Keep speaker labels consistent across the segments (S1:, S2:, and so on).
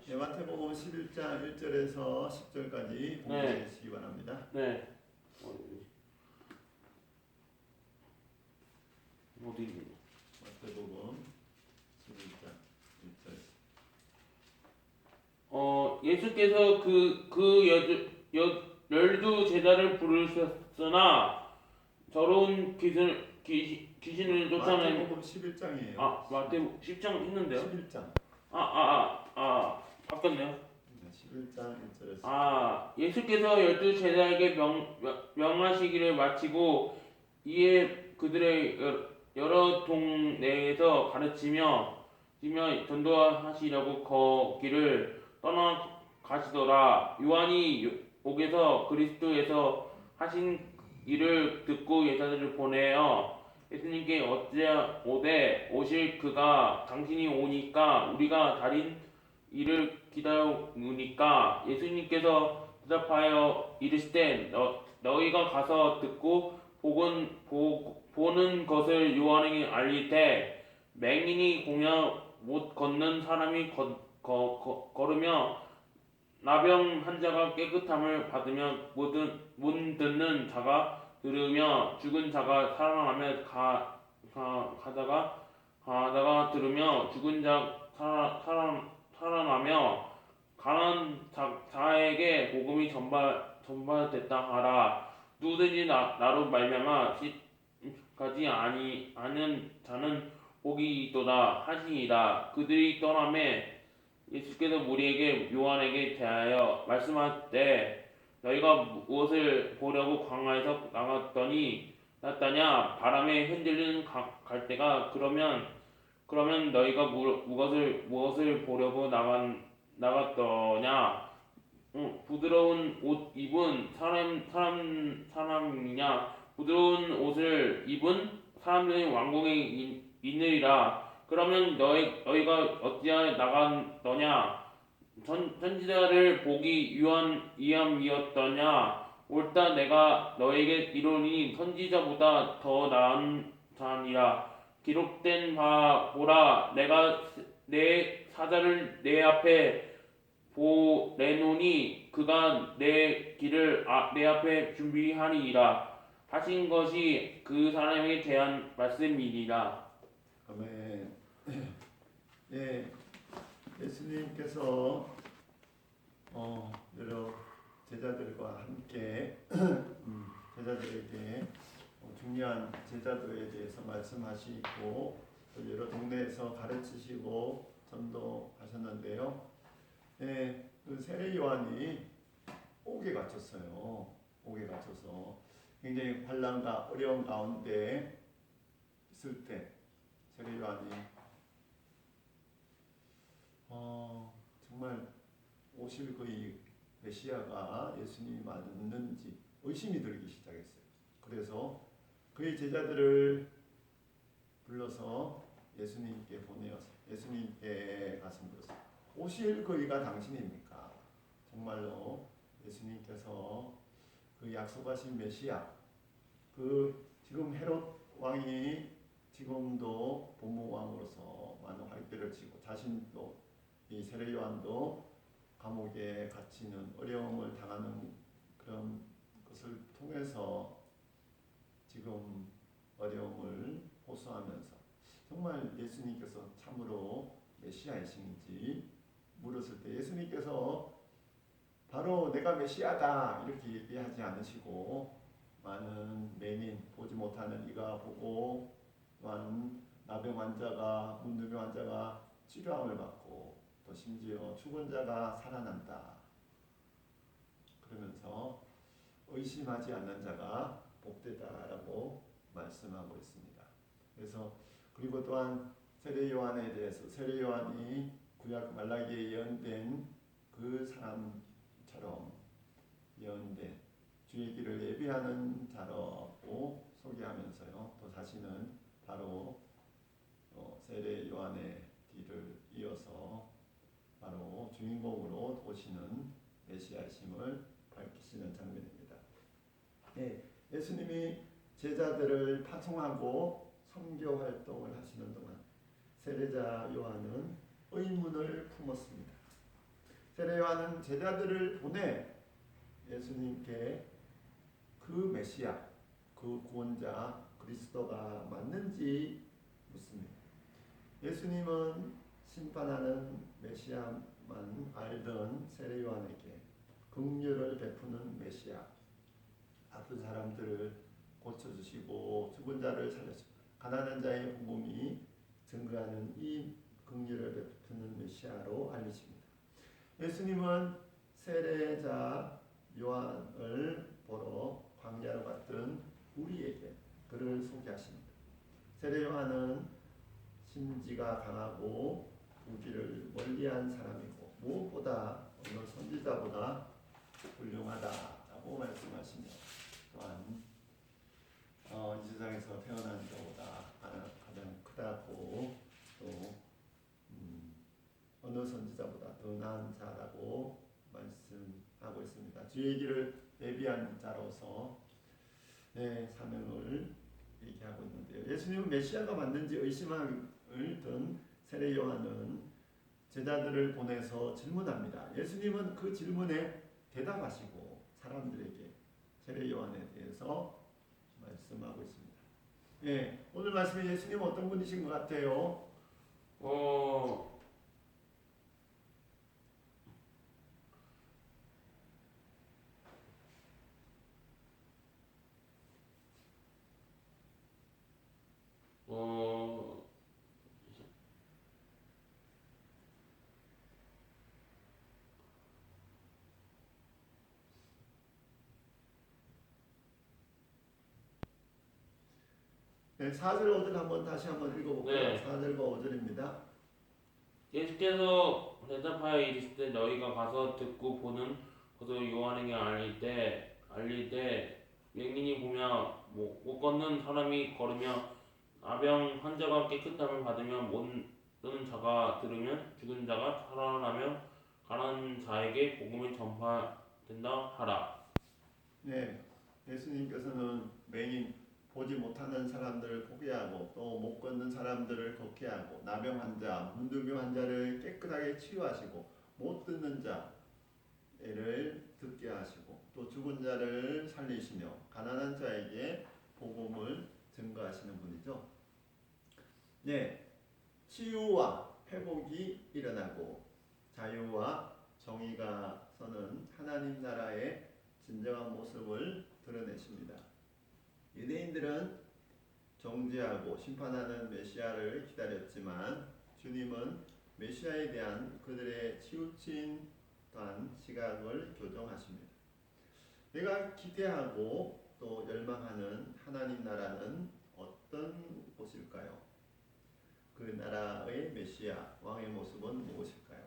S1: 네, 마태복음 11장 1절에서 10절까지 공부해 주시기 바랍니다.
S2: 네. 어디?
S1: 마태복음 11장 1절.
S2: 예수께서 열두 제자를 부르셨으나 저런 귀신을 쫓아낸
S1: 마태복음 11장이에요.
S2: 마태복음 10장 있는데요?
S1: 11장.
S2: 바꿨네요.
S1: 네, 11장 1절에서.
S2: 예수께서 열두 제자에게 명하시기를 마치고 이에 그들의 여러 동네에서 가르치며 전도하시려고 거기를 떠나가시더라. 요한이 옥에서 그리스도에서 하신 일을 듣고 제자들을 보내어 예수님께 어찌하오되 오실 그가 당신이 오니까 우리가 다른 이를 기다리니까 예수님께서 대답하여 이르시되 너희가 가서 듣고 보는 것을 요한에게 알리되 맹인이 공양 못 걷는 사람이 걸으며 나병 환자가 깨끗함을 받으며 못 듣는 자가 들으며 죽은 자가 가다가 들으며 죽은 자 살아나며 가난한 자에게 복음이 전파됐다 하라. 누구든지 나로 말미암아 가지 아는 자는 복이 있도다 하시니라. 그들이 떠나매 예수께서 무리에게 요한에게 대하여 말씀하시되 너희가 무엇을 보려고 광야에서 나갔다냐? 바람에 흔들리는 갈대가 그러면 너희가 무엇을 보려고 나갔더냐? 부드러운 옷 입은 사람이냐? 부드러운 옷을 입은 사람들이 왕궁에 있느니라. 그러면 너희가 어찌하여 나갔더냐? 선지자를 보기 위함이었더냐? 옳다 내가 너에게 이르노니 선지자보다 더 나은 자니라. 기록된 바 보라 내가 내 사자를 내 앞에 보내노니 그가 내 길을 내 앞에 준비하니이다 하신 것이 그 사람에 대한 말씀이니라.
S1: 아멘. 네, 예수님께서 여러 제자들과 함께 제자들에게 중요한 제자도에 대해서 말씀하시고 또 여러 동네에서 가르치시고 전도하셨는데요. 네, 그 세례 요한이 옥에 갇혔어요. 옥에 갇혀서 굉장히 환난과 어려운 가운데 있을 때 세례 요한이 정말 오실 그의 메시아가 예수님이 맞는지 의심이 들기 시작했어요. 그래서 그의 제자들을 불러서 예수님께 보내어서 예수님께 가서 물었어요. 오실 그이가 당신입니까? 정말로 예수님께서 그 약속하신 메시아, 그 지금 헤롯 왕이 지금도 본무왕으로서 많은 활개를 치고 자신도 이 세례 요한도 감옥에 갇히는 어려움을 당하는 그런 것을 통해서 지금 어려움을 호소하면서 정말 예수님께서 참으로 메시아이신지 물었을 때 예수님께서 바로 내가 메시아다 이렇게 얘기하지 않으시고 많은 맹인 보지 못하는 이가 보고 또한 나병 환자가 문둥이 환자가 치료함을 받고 또 심지어 죽은 자가 살아난다 그러면서 의심하지 않는 자가 복되다라고 말씀하고 있습니다. 그래서 그리고 또한 세례 요한에 대해서 세례 요한이 구약 말라기에 예언된 그 사람처럼 예언된 주의 길을 예비하는 자라고 소개하면서요. 또 자신은 바로 세례 요한의 뒤를 이어서 바로 주인공으로 오시는 메시아심을 밝히시는 장면입니다. 네, 예수님이 제자들을 파송하고 선교 활동을 하시는 동안 세례자 요한은 의문을 품었습니다. 세례 요한은 제자들을 보내 예수님께 그 메시아, 그 구원자 그리스도가 맞는지 묻습니다. 예수님은 심판하는 메시아만 알던 세례 요한에게 긍휼을 베푸는 메시아, 아픈 사람들을 고쳐주시고 죽은 자를 살려주고 가난한 자의 복음이 증거하는 이 긍휼을 베푸는 메시아로 알리십니다. 예수님은 세례자 요한을 보러 광야로 갔던 우리에게 그를 소개하십니다. 세례 요한은 심지가 강하고 부귀를 멀리한 사람이고 무엇보다 어느 선지자보다 훌륭하다라고 말씀하시며 또한 이 세상에서 태어난 자보다 가장 크다고 또 어느 선지자보다 더 나은 자라고 말씀하고 있습니다. 주의 길을 예비한 자로서 사명을 얘기하고 있는데요. 예수님은 메시아가 맞는지 의심을 든 세례 요한은 제자들을 보내서 질문합니다. 예수님은 그 질문에 대답하시고 사람들에게 세례 요한에 대해서 말씀하고 있습니다. 오늘 말씀에 예수님은 어떤 분이신 것 같아요? 네, 4절 5절 한번 다시 한번 읽어볼게요.
S2: 네.
S1: 4절과 5절입니다.
S2: 예수께서 대답하여 이르시되 너희가 가서 듣고 보는 것을 요한에게 알릴 때 맹인이 보며 못 걷는 사람이 걸으며 나병 환자가 깨끗함을 받으며 못 듣는 자가 들으면 죽은 자가 살아나며 가난한 자에게 복음이 전파된다 하라.
S1: 네, 예수님께서는 맹인 보지 못하는 사람들을 보게 하고 또 못 걷는 사람들을 걷게 하고 나병 환자, 문둥병 환자를 깨끗하게 치유하시고 못 듣는 자를 듣게 하시고 또 죽은 자를 살리시며 가난한 자에게 복음을 증거하시는 분이죠. 네, 치유와 회복이 일어나고 자유와 정의가 서는 하나님 나라의 진정한 모습을 드러내십니다. 유대인들은 정죄하고 심판하는 메시아를 기다렸지만 주님은 메시아에 대한 그들의 치우친 시각을 교정하십니다. 내가 기대하고 또 열망하는 하나님 나라는 어떤 곳일까요? 그 나라의 메시아, 왕의 모습은 무엇일까요?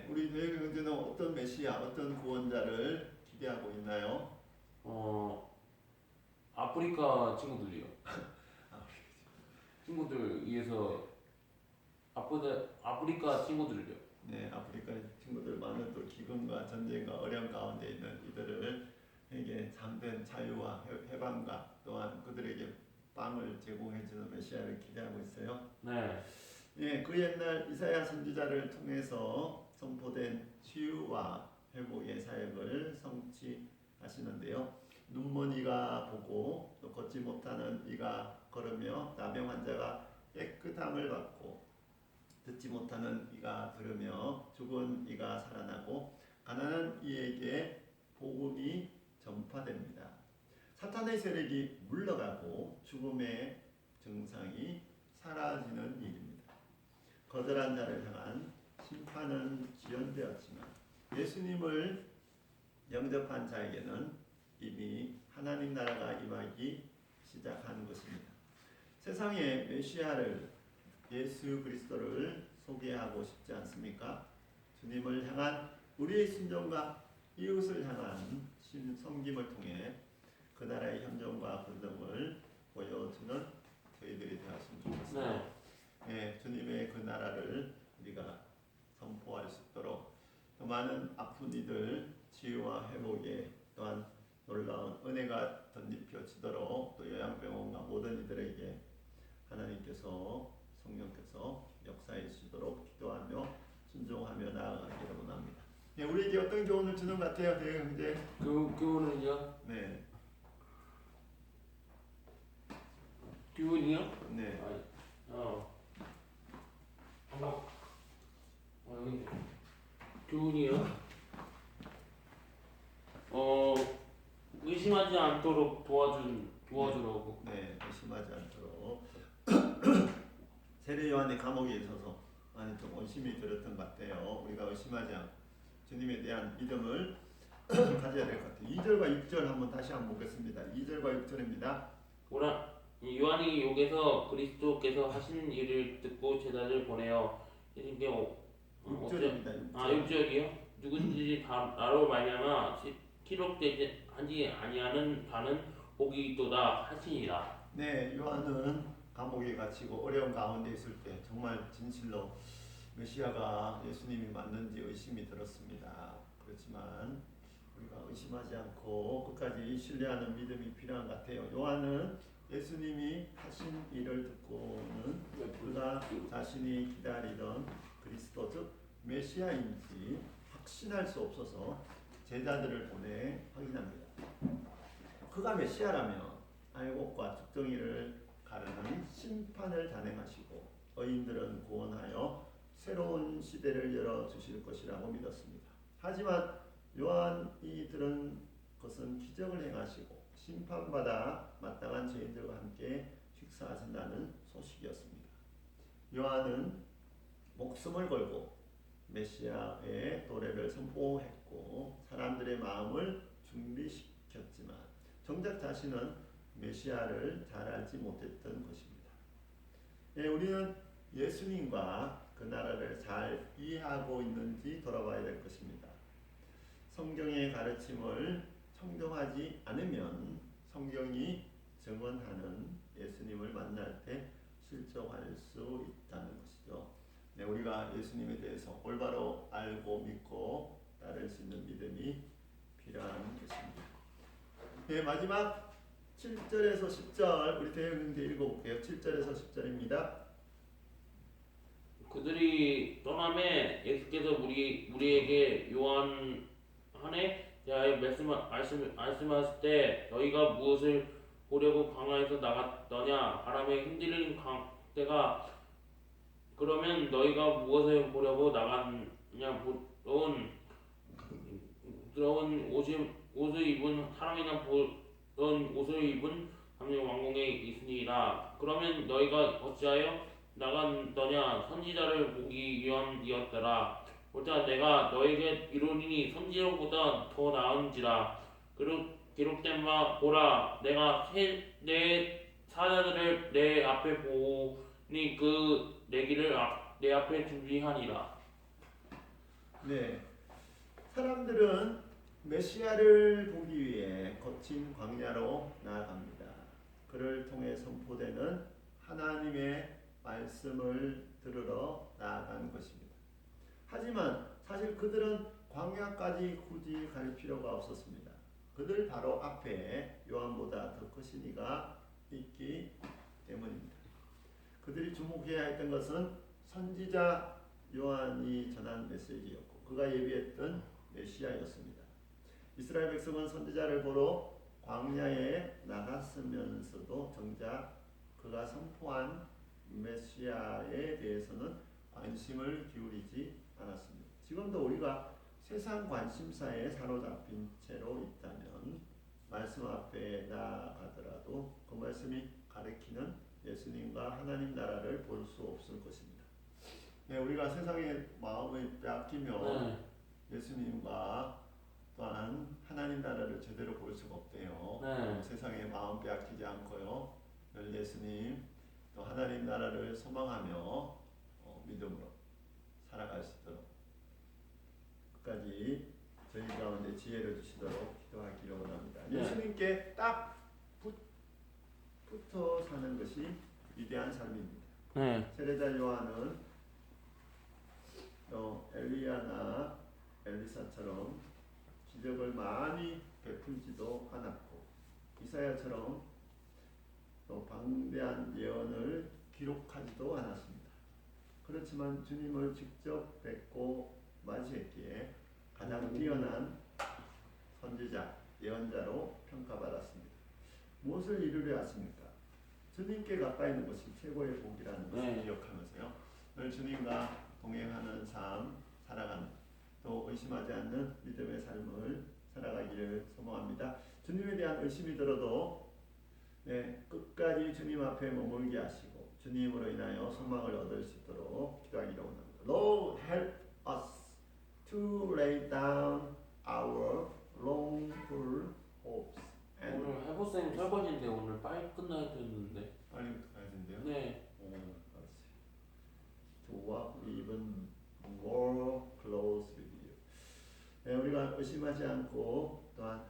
S1: 우리 교회경제는 어떤 메시아, 어떤 구원자를 기대하고 있나요?
S2: 아프리카 친구들이요. 친구들 위해서 아프리카 친구들이요.
S1: 네, 아프리카 친구들 많은 또 기근과 전쟁과 어려움 가운데 있는 이들에게 참된 자유와 해방과 또한 그들에게 빵을 제공해주는 메시아를 기대하고 있어요.
S2: 네.
S1: 그 옛날 이사야 선지자를 통해서 선포된 치유와 회복의 사역을 성취하시는데요. 눈먼 이가 보고 또 걷지 못하는 이가 걸으며 나병 환자가 깨끗함을 받고 듣지 못하는 이가 들으며 죽은 이가 살아나고 가난한 이에게 복음이 전파됩니다. 사탄의 세력이 물러가고 죽음의 증상이 사라지는 일입니다. 거절한 자를 향한 심판은 지연되었지만 예수님을 영접한 자에게는 이미 하나님 나라가 임하기 시작한 것입니다. 세상에 메시아를 예수 그리스도를 소개하고 싶지 않습니까? 주님을 향한 우리의 순종과 이웃을 향한 섬김을 통해 그 나라의 현존과 권능을 보여주는 저희들이 되었으면 좋겠습니다. 주님의 그 나라를 우리가 선포할 수 있도록 더 많은 아픈 이들 치유와 회복에 또한 놀라운 은혜가 덧입혀지도록 또 요양병원과 모든 이들에게 하나님께서 성령께서 역사해 주시도록 기도하며 순종하며 나아가 네, 우리에게 어떤 교훈을 주는 것 같아요, 대형 형제?
S2: 교훈은요?
S1: 네,
S2: 교훈이요?
S1: 네,
S2: 어. 여기 교훈이요? 어, 의심하지 않도록 도와주라고.
S1: 네, 의심하지 않도록. 세례 요한의 감옥에 있어서 많이 좀 의심이 들었던 것 같아요. 우리가 의심하지 않고 주님에 대한 믿음을 가져야 될 것 같아요. 2절과 6절 한번 다시 한번 보겠습니다. 2절과 6절입니다.
S2: 요한이 여기서 그리스도께서 하신 일을 듣고 제자를 보내어 이게
S1: 6절입니다. 6절.
S2: 6절이요? 누군지 나로 말미암아 기록되지 아니하는 자는 복이 있도다 하시니라.
S1: 네, 요한은 감옥에 갇히고 어려운 가운데 있을 때 정말 진실로 메시아가 예수님이 맞는지 의심이 들었습니다. 그렇지만 우리가 의심하지 않고 끝까지 신뢰하는 믿음이 필요한 것 같아요. 요한은 예수님이 하신 일을 듣고는 그가 자신이 기다리던 그리스도 즉 메시아인지 확신할 수 없어서 제자들을 보내 확인합니다. 그가 메시아라면 알곡과 죽정이를 가르는 심판을 단행하시고 의인들은 구원하여 새로운 시대를 열어주실 것이라고 믿었습니다. 하지만 요한이 들은 것은 기적을 행하시고 심판받아 마땅한 죄인들과 함께 식사하신다는 소식이었습니다. 요한은 목숨을 걸고 메시아의 도래를 선포했고 사람들의 마음을 준비시켰지만 정작 자신은 메시아를 잘 알지 못했던 것입니다. 예, 우리는 예수님과 그 나라를 잘 이해하고 있는지 돌아봐야 될 것입니다. 성경의 가르침을 청정하지 않으면 성경이 증언하는 예수님을 만날 때 실족할 수 있다는 것이죠. 네, 우리가 예수님에 대해서 올바로 알고 믿고 따를 수 있는 믿음이 필요한 것입니다. 네, 마지막 7절에서 10절 우리 대형님께 읽어볼게요. 7절에서 10절입니다.
S2: 그들이 떠남에 예수께서 우리에게 요한한에 대하여 말씀하실 때 너희가 무엇을 보려고 광야에서 나갔더냐 바람에 흔들리는 때가 그러면 너희가 무엇을 보려고 나갔냐 부러운 옷을 입은 사람이나 보던 옷을 입은 사람이 왕궁에 있으니라. 그러면 너희가 어찌하여 나갔더냐 선지자를 보기 위함이었더라. 보자 내가 너에게 이르노니 선지자보다 더 나은지라. 기록된 바 보라 내가 내 사자들을 내 앞에 보니 그 내 길을 내 앞에 준비하니라.
S1: 네, 사람들은 메시아를 보기 위해 거친 광야로 나아갑니다. 그를 통해 선포되는 하나님의 말씀을 들으러 나아간 것입니다. 하지만 사실 그들은 광야까지 굳이 갈 필요가 없었습니다. 그들 바로 앞에 요한보다 더 크신 이가 있기 때문입니다. 그들이 주목해야 했던 것은 선지자 요한이 전한 메시지였고 그가 예비했던 메시아였습니다. 이스라엘 백성은 선지자를 보러 광야에 나갔으면서도 정작 그가 선포한 메시아에 대해서는 관심을 기울이지 않았습니다. 지금도 우리가 세상 관심사에 사로잡힌 채로 있다면 말씀 앞에 나아가더라도 그 말씀이 가리키는 예수님과 하나님 나라를 볼 수 없을 것입니다. 네, 우리가 세상의 마음을 빼앗기면 예수님과 또한 하나님 나라를 제대로 볼 수가 없대요. 세상의 마음 빼앗기지 않고요. 늘 예수님 또 하나님 나라를 소망하며 믿음으로 살아갈 수 있도록 끝까지 저희 가운데 지혜를 주시도록 기도하기를 원합니다. 예수님께 딱 붙어 사는 것이 위대한 삶입니다. 세례자 요한은 엘리야나 엘리사처럼 기적을 많이 베풀지도 않았고 이사야처럼 또 방대한 예언을 기록하지도 않았습니다. 그렇지만 주님을 직접 뵙고 맞이했기에 가장 뛰어난 선지자, 예언자로 평가받았습니다. 무엇을 이루려 하십니까? 주님께 가까이 있는 것이 최고의 복이라는 것을
S2: 네.
S1: 기억하면서요. 늘 주님과 동행하는 삶 살아가는, 또 의심하지 않는 믿음의 삶을 살아가기를 소망합니다. 주님에 대한 의심이 들어도 끝까지 주님 앞에 머물게 하시고 주님으로 인하여 소망을 얻을 수 있도록 기도하기를 원합니다. Lord, help us to lay down our wrongful hopes and
S2: 오늘 해보쌤 설거지인데 오늘 빨리 끝나야 되는데.
S1: 빨리 가야 된대요.
S2: 네.
S1: 그렇지. To walk even more close with you. 우리가 의심하지 않고 또한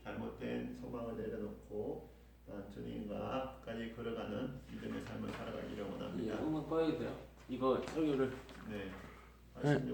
S1: 잘못된 소망을 내려놓고 또한 주님과 끝까지 걸어가는 믿음의 삶을 살아가기를
S2: 이
S1: 원합니다.
S2: 음악 꺼야 돼요. 이거 설교를.
S1: 네. 86